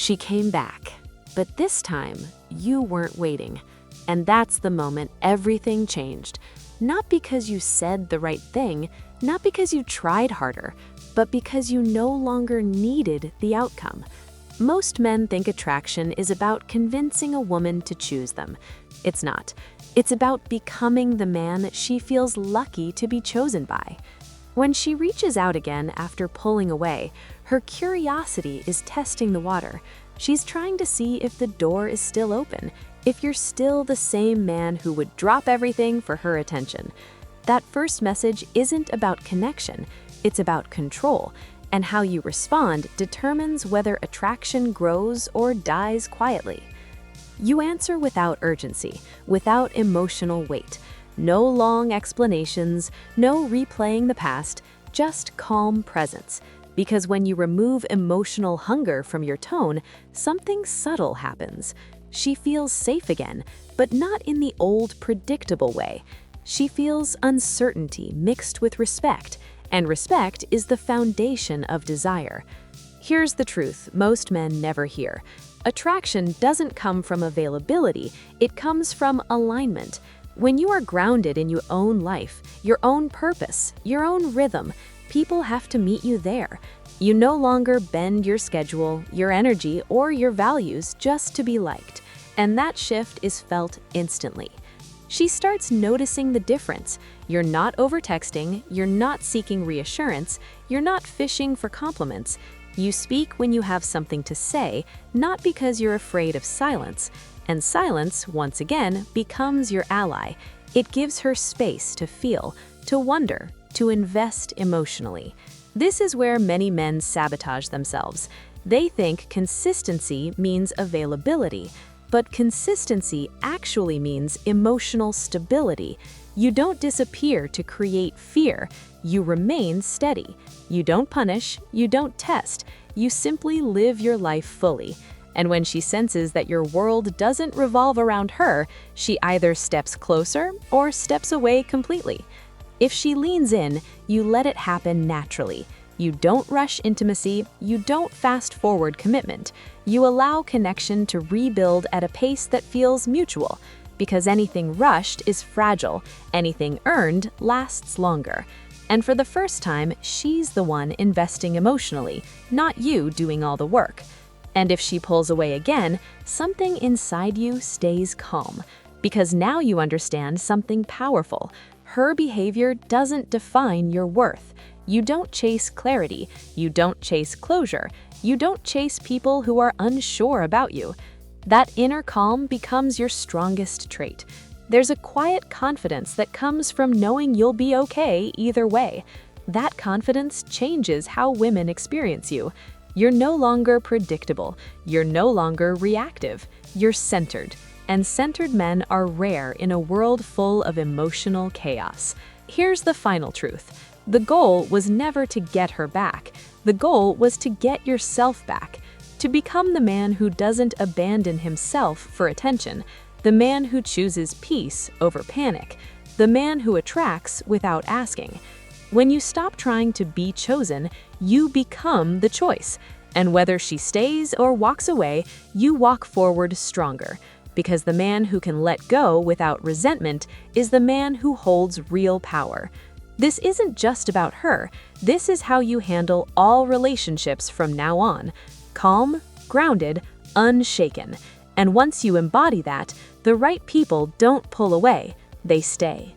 She came back, but this time you weren't waiting. And that's the moment everything changed. Not because you said the right thing, not because you tried harder, but because you no longer needed the outcome. Most men think attraction is about convincing a woman to choose them. It's not. It's about becoming the man she feels lucky to be chosen by. When she reaches out again after pulling away, her curiosity is testing the water. She's trying to see if the door is still open, if you're still the same man who would drop everything for her attention. That first message isn't about connection, it's about control, and how you respond determines whether attraction grows or dies quietly. You answer without urgency, without emotional weight. No long explanations, no replaying the past, just calm presence. Because when you remove emotional hunger from your tone, something subtle happens. She feels safe again, but not in the old predictable way. She feels uncertainty mixed with respect, and respect is the foundation of desire. Here's the truth most men never hear. Attraction doesn't come from availability, it comes from alignment. When you are grounded in your own life, your own purpose, your own rhythm, people have to meet you there. You no longer bend your schedule, your energy, or your values just to be liked, and that shift is felt instantly. She starts noticing the difference. You're not over-texting, you're not seeking reassurance, you're not fishing for compliments. You speak when you have something to say, not because you're afraid of silence. And silence, once again, becomes your ally. It gives her space to feel, to wonder, to invest emotionally. This is where many men sabotage themselves. They think consistency means availability, but consistency actually means emotional stability. You don't disappear to create fear. You remain steady. You don't punish, you don't test. You simply live your life fully. And when she senses that your world doesn't revolve around her, she either steps closer or steps away completely. If she leans in, you let it happen naturally. You don't rush intimacy, you don't fast-forward commitment. You allow connection to rebuild at a pace that feels mutual, because anything rushed is fragile, anything earned lasts longer. And for the first time, she's the one investing emotionally, not you doing all the work. And if she pulls away again, something inside you stays calm, because now you understand something powerful. Her behavior doesn't define your worth. You don't chase clarity, you don't chase closure, you don't chase people who are unsure about you. That inner calm becomes your strongest trait. There's a quiet confidence that comes from knowing you'll be okay either way. That confidence changes how women experience you. You're no longer predictable, you're no longer reactive, you're centered. And centered men are rare in a world full of emotional chaos. Here's the final truth. The goal was never to get her back. The goal was to get yourself back, to become the man who doesn't abandon himself for attention, the man who chooses peace over panic, the man who attracts without asking. When you stop trying to be chosen, you become the choice. And whether she stays or walks away, you walk forward stronger. Because the man who can let go without resentment is the man who holds real power. This isn't just about her. This is how you handle all relationships from now on. Calm, grounded, unshaken. And once you embody that, the right people don't pull away, they stay.